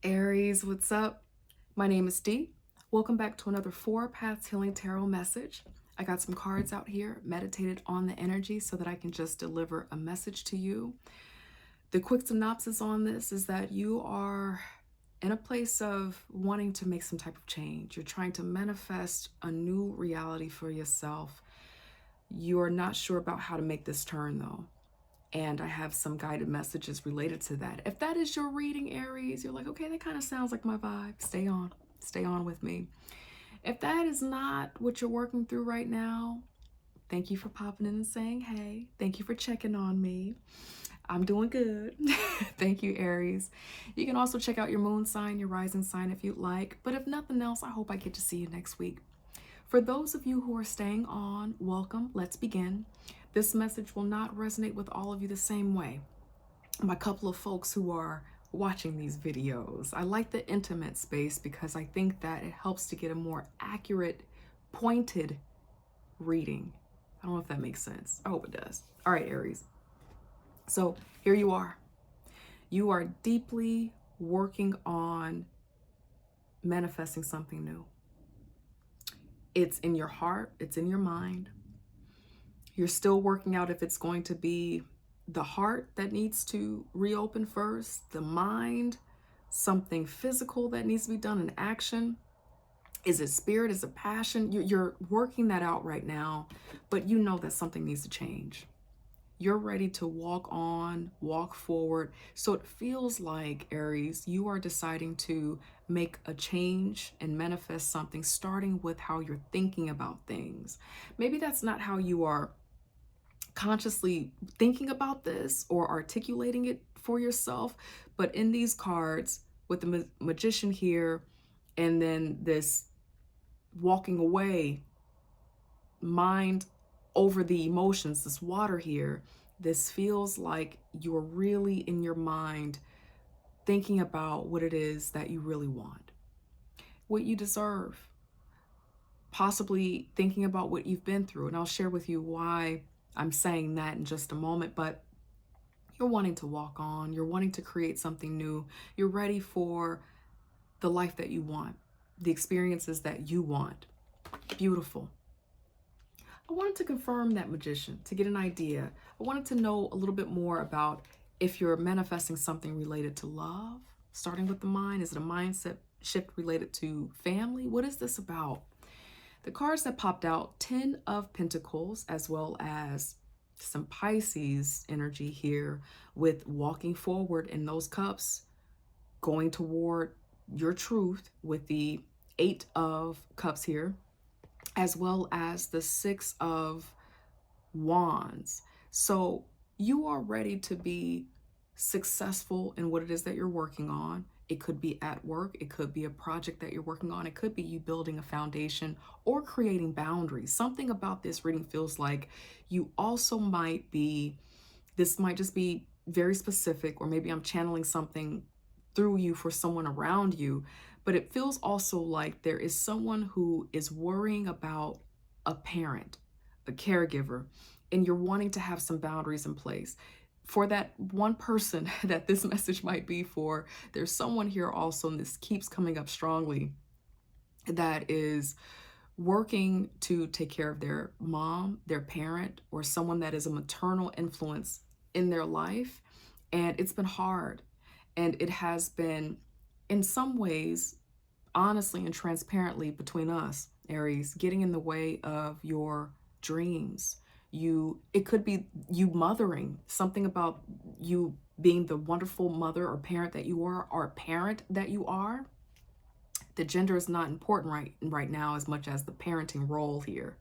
Aries, what's up? My name is Dee. Welcome back to another Four Paths Healing Tarot message. I got some cards out here, meditated on the energy so that I can just deliver a message to you. The quick synopsis on this is that you are in a place of wanting to make some type of change. You're trying to manifest a new reality for yourself. You're not sure about how to make this turn though. And I have some guided messages related to that. If that is your reading, Aries, you're like, okay, that kind of sounds like my vibe. Stay on with me. If that is not what you're working through right now, thank you for popping in and saying, hey, thank you for checking on me. I'm doing good. Thank you, Aries. You can also check out your moon sign, your rising sign if you'd like. But if nothing else, I hope I get to see you next week. For those of you who are staying on, welcome. Let's begin. This message will not resonate with all of you the same way. My couple of folks who are watching these videos, I like the intimate space because I think that it helps to get a more accurate, pointed reading. I don't know if that makes sense. I hope it does. All right, Aries. So here you are. You are deeply working on manifesting something new. It's in your heart, it's in your mind. You're still working out if it's going to be the heart that needs to reopen first, the mind, something physical that needs to be done in action. Is it spirit? Is it passion? You're working that out right now, but you know that something needs to change. You're ready to walk on, walk forward. So it feels like, Aries, you are deciding to make a change and manifest something, starting with how you're thinking about things. Maybe that's not how you are consciously thinking about this or articulating it for yourself, but in these cards with the magician here and then this walking away, mind over the emotions, this water here, this feels like you're really in your mind thinking about what it is that you really want, what you deserve, possibly thinking about what you've been through. And I'll share with you why I'm saying that in just a moment, but you're wanting to walk on, you're wanting to create something new, you're ready for the life that you want, the experiences that you want. Beautiful. I wanted to confirm that, magician, to get an idea. I wanted to know a little bit more about if you're manifesting something related to love, starting with the mind. Is it a mindset shift related to family? What is this about? The cards that popped out, 10 of Pentacles, as well as some Pisces energy here with walking forward in those cups, going toward your truth with the 8 of Cups here, as well as the 6 of Wands. So you are ready to be successful in what it is that you're working on. It could be at work, it could be a project that you're working on, it could be you building a foundation or creating boundaries. Something about this reading feels like you also might be, this might just be very specific, or maybe I'm channeling something through you for someone around you, but it feels also like there is someone who is worrying about a parent, a caregiver, and you're wanting to have some boundaries in place. For that one person that this message might be for, there's someone here also, and this keeps coming up strongly, that is working to take care of their mom, their parent, or someone that is a maternal influence in their life. And it's been hard. And it has been, in some ways, honestly and transparently between us, Aries, getting in the way of your dreams. It could be you mothering, something about you being the wonderful mother or parent that you are, or parent that you are. The gender is not important right now as much as the parenting role here.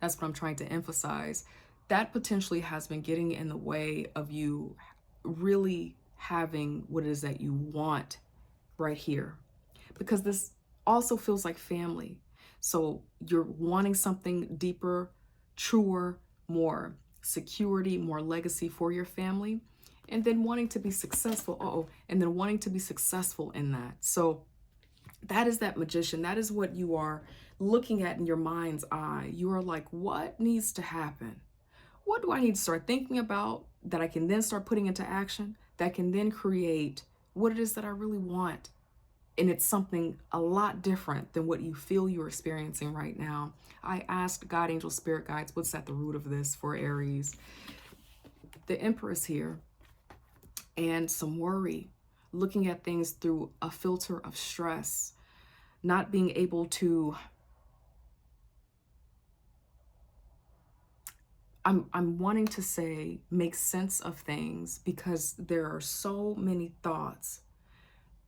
That's what I'm trying to emphasize. That potentially has been getting in the way of you really having what it is that you want right here. Because this also feels like family. So you're wanting something deeper, truer, more security, more legacy for your family, and then wanting to be successful. And then wanting to be successful in that. So that is that magician. That is what you are looking at in your mind's eye. You are like, what needs to happen? What do I need to start thinking about that I can then start putting into action, that can then create what it is that I really want and it's something a lot different than what you feel you're experiencing right now. I asked God, angel, spirit guides, what's at the root of this for Aries? The Empress here, and some worry, looking at things through a filter of stress, not being able to, I'm wanting to say make sense of things because there are so many thoughts,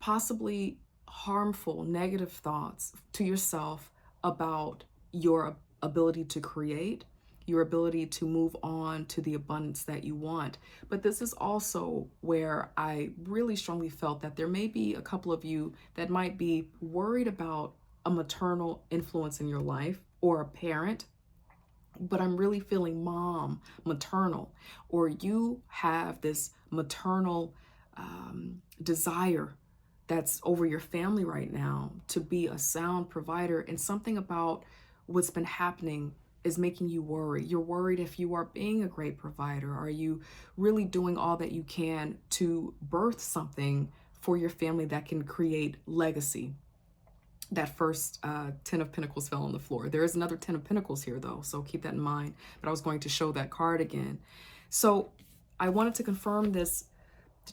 possibly harmful, negative thoughts to yourself about your ability to create, your ability to move on to the abundance that you want. But this is also where I really strongly felt that there may be a couple of you that might be worried about a maternal influence in your life or a parent, but I'm really feeling maternal, or you have this maternal desire that's over your family right now to be a sound provider, and something about what's been happening is making you worry. You're worried if you are being a great provider. Are you really doing all that you can to birth something for your family that can create legacy? That first 10 of Pentacles fell on the floor. There is another 10 of Pentacles here, though, so keep that in mind. But I was going to show that card again. So I wanted to confirm this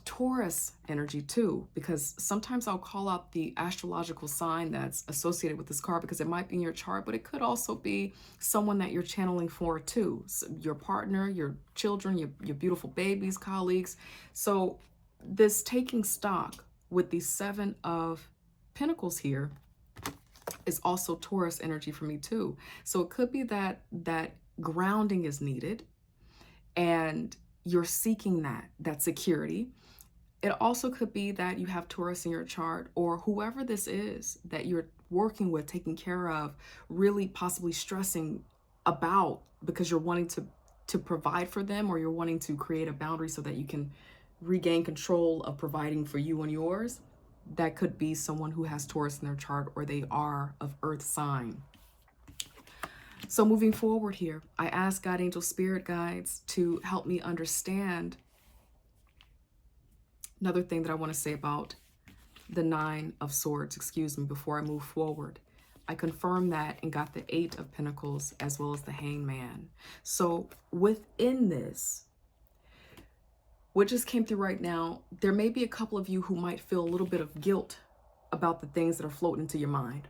Taurus energy too, because sometimes I'll call out the astrological sign that's associated with this card because it might be in your chart, but it could also be someone that you're channeling for too. So your partner, your children, your beautiful babies, colleagues. So this taking stock with the 7 of Pentacles here is also Taurus energy for me too. So it could be that grounding is needed and you're seeking that security. It also could be that you have Taurus in your chart, or whoever this is that you're working with, taking care of, really possibly stressing about because you're wanting to provide for them, or you're wanting to create a boundary so that you can regain control of providing for you and yours. That could be someone who has Taurus in their chart, or they are of Earth sign. So moving forward here, I ask God, angel, spirit guides to help me understand another thing that I want to say about the 9 of Swords, before I move forward. I confirmed that and got the 8 of Pentacles as well as the Hangman. So within this, what just came through right now, there may be a couple of you who might feel a little bit of guilt about the things that are floating into your mind.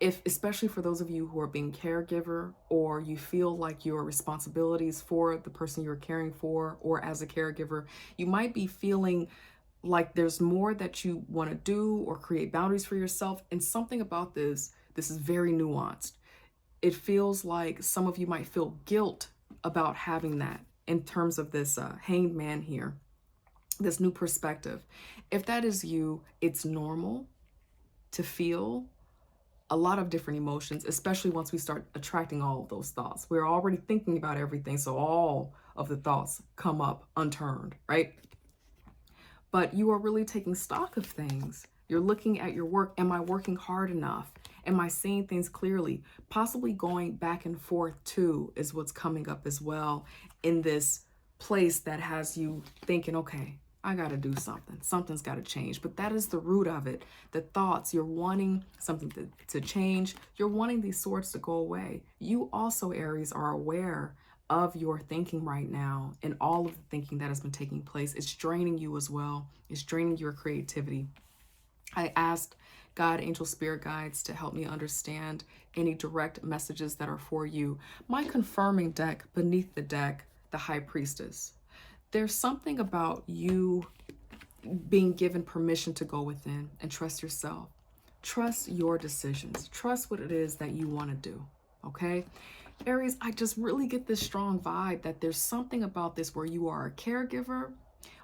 Especially for those of you who are being caregiver, or you feel like your responsibilities for the person you're caring for, or as a caregiver, you might be feeling like there's more that you want to do or create boundaries for yourself. And something about this is very nuanced. It feels like some of you might feel guilt about having that in terms of this hanged man here, this new perspective. If that is you, it's normal to feel a lot of different emotions, especially once we start attracting all of those thoughts. We're already thinking about everything, so all of the thoughts come up unturned, right? But you are really taking stock of things. You're looking at your work. Am I working hard enough? Am I seeing things clearly? Possibly going back and forth too is what's coming up as well in this place that has you thinking, okay, I got to do something. Something's got to change. But that is the root of it. The thoughts, you're wanting something to change. You're wanting these swords to go away. You also, Aries, are aware of your thinking right now, and all of the thinking that has been taking place. It's draining you as well. It's draining your creativity. I asked God, angel, spirit guides to help me understand any direct messages that are for you. My confirming deck beneath the deck, the High Priestess. There's something about you being given permission to go within and trust yourself. Trust your decisions. Trust what it is that you want to do, okay? Aries, I just really get this strong vibe that there's something about this where you are a caregiver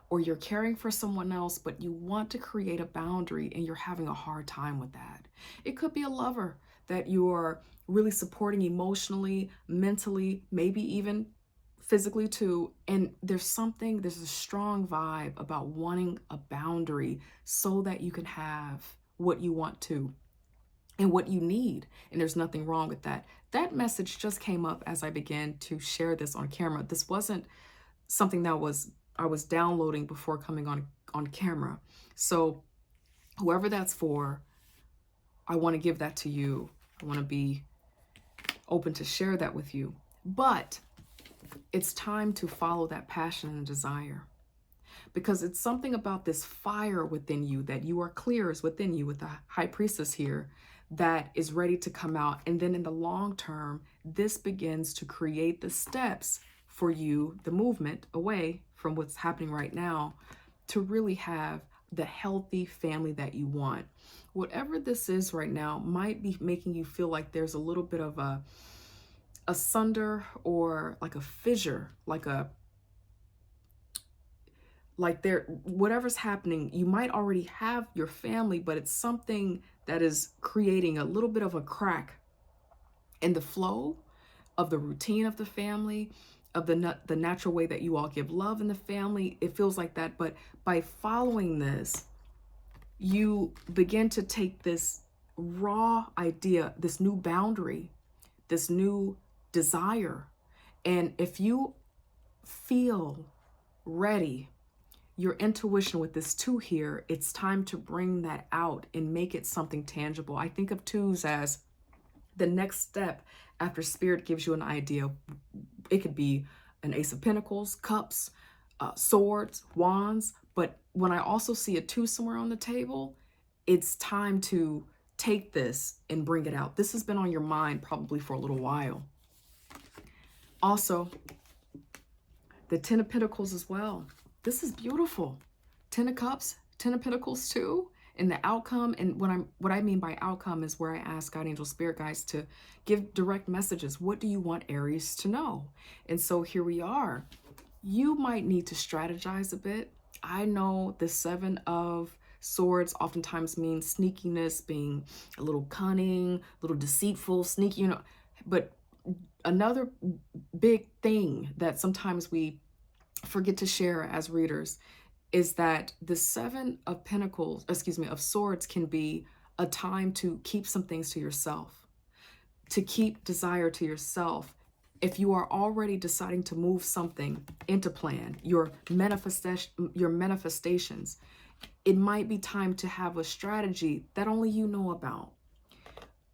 or you're caring for someone else, but you want to create a boundary and you're having a hard time with that. It could be a lover that you are really supporting emotionally, mentally, maybe even physically too. And there's a strong vibe about wanting a boundary so that you can have what you want to and what you need. And there's nothing wrong with that. That message just came up as I began to share this on camera. This wasn't something that I was downloading before coming on camera. So whoever that's for, I want to give that to you. I want to be open to share that with you. But it's time to follow that passion and desire, because it's something about this fire within you that you are clear is within you with the high priestess here that is ready to come out. And then in the long term, this begins to create the steps for you, the movement away from what's happening right now, to really have the healthy family that you want. Whatever this is right now might be making you feel like there's a little bit of a sunder, or like a fissure, like there, whatever's happening, you might already have your family, but it's something that is creating a little bit of a crack in the flow of the routine of the family, of the natural way that you all give love in the family. It feels like that. But by following this, you begin to take this raw idea, this new boundary, this new desire. And if you feel ready, your intuition with this two here, it's time to bring that out and make it something tangible. I think of twos as the next step after spirit gives you an idea. It could be an ace of pentacles, cups, swords, wands. But when I also see a two somewhere on the table, it's time to take this and bring it out. This has been on your mind probably for a little while. Also, the Ten of Pentacles as well. This is beautiful. 10 of Cups, 10 of Pentacles too. And the outcome, and what I mean by outcome is where I ask God, angel, spirit guides to give direct messages. What do you want Aries to know? And so here we are. You might need to strategize a bit. I know the Seven of Swords oftentimes means sneakiness, being a little cunning, a little deceitful, sneaky, you know. But another big thing that sometimes we forget to share as readers is that the Seven of Pentacles, of Swords, can be a time to keep some things to yourself, to keep desire to yourself. If you are already deciding to move something into plan, your manifestations, it might be time to have a strategy that only you know about.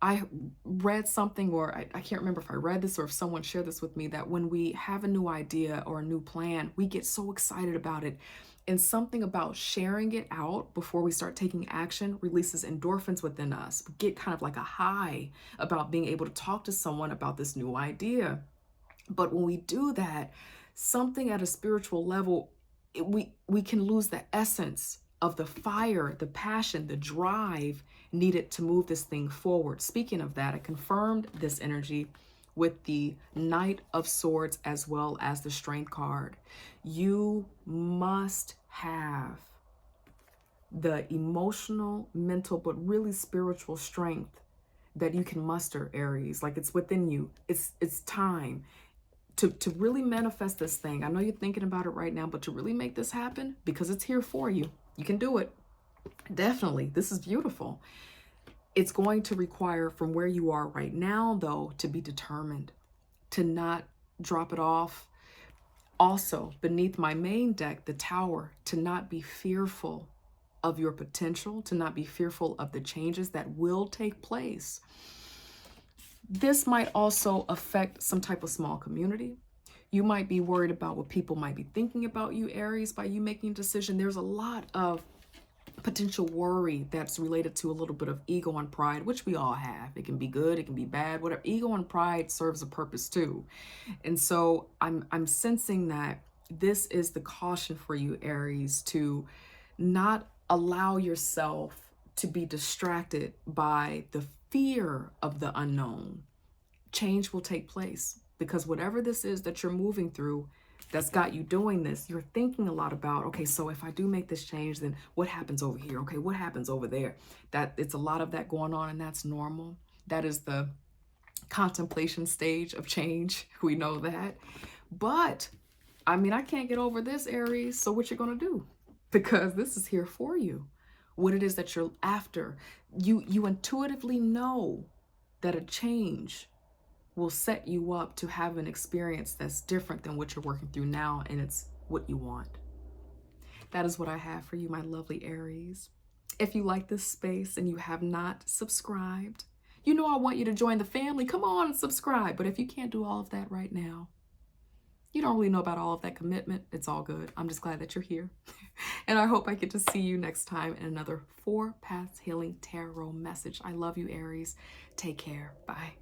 I read something, or I can't remember if I read this or if someone shared this with me, that when we have a new idea or a new plan, we get so excited about it. And something about sharing it out before we start taking action releases endorphins within us. We get kind of like a high about being able to talk to someone about this new idea. But when we do that, something at a spiritual level, we can lose the essence of the fire, the passion, the drive needed to move this thing forward. Speaking of that, I confirmed this energy with the Knight of Swords as well as the Strength card. You must have the emotional, mental, but really spiritual strength that you can muster, Aries. Like, it's within you. It's time to really manifest this thing. I know you're thinking about it right now, but to really make this happen, because it's here for you. You can do it. Definitely. This is beautiful. It's going to require, from where you are right now, though, to be determined, to not drop it off. Also, beneath my main deck, the Tower, to not be fearful of your potential, to not be fearful of the changes that will take place. This might also affect some type of small community. You might be worried about what people might be thinking about you, Aries, by you making a decision. There's a lot of potential worry that's related to a little bit of ego and pride, which we all have. It can be good, it can be bad, whatever. Ego and pride serves a purpose too. And so I'm sensing that this is the caution for you, Aries, to not allow yourself to be distracted by the fear of the unknown. Change will take place, because whatever this is that you're moving through that's got you doing this, you're thinking a lot about, okay, so if I do make this change, then what happens over here? Okay, what happens over there? That it's a lot of that going on, and that's normal. That is the contemplation stage of change. We know that. But I mean, I can't get over this, Aries. So what you're going to do? Because this is here for you. What it is that you're after. You intuitively know that a change will set you up to have an experience that's different than what you're working through now, and it's what you want. That is what I have for you, my lovely Aries. If you like this space and you have not subscribed, you know I want you to join the family. Come on and subscribe. But if you can't do all of that right now, you don't really know about all of that commitment. It's all good. I'm just glad that you're here. And I hope I get to see you next time in another 4 Paths Healing Tarot message. I love you, Aries. Take care. Bye.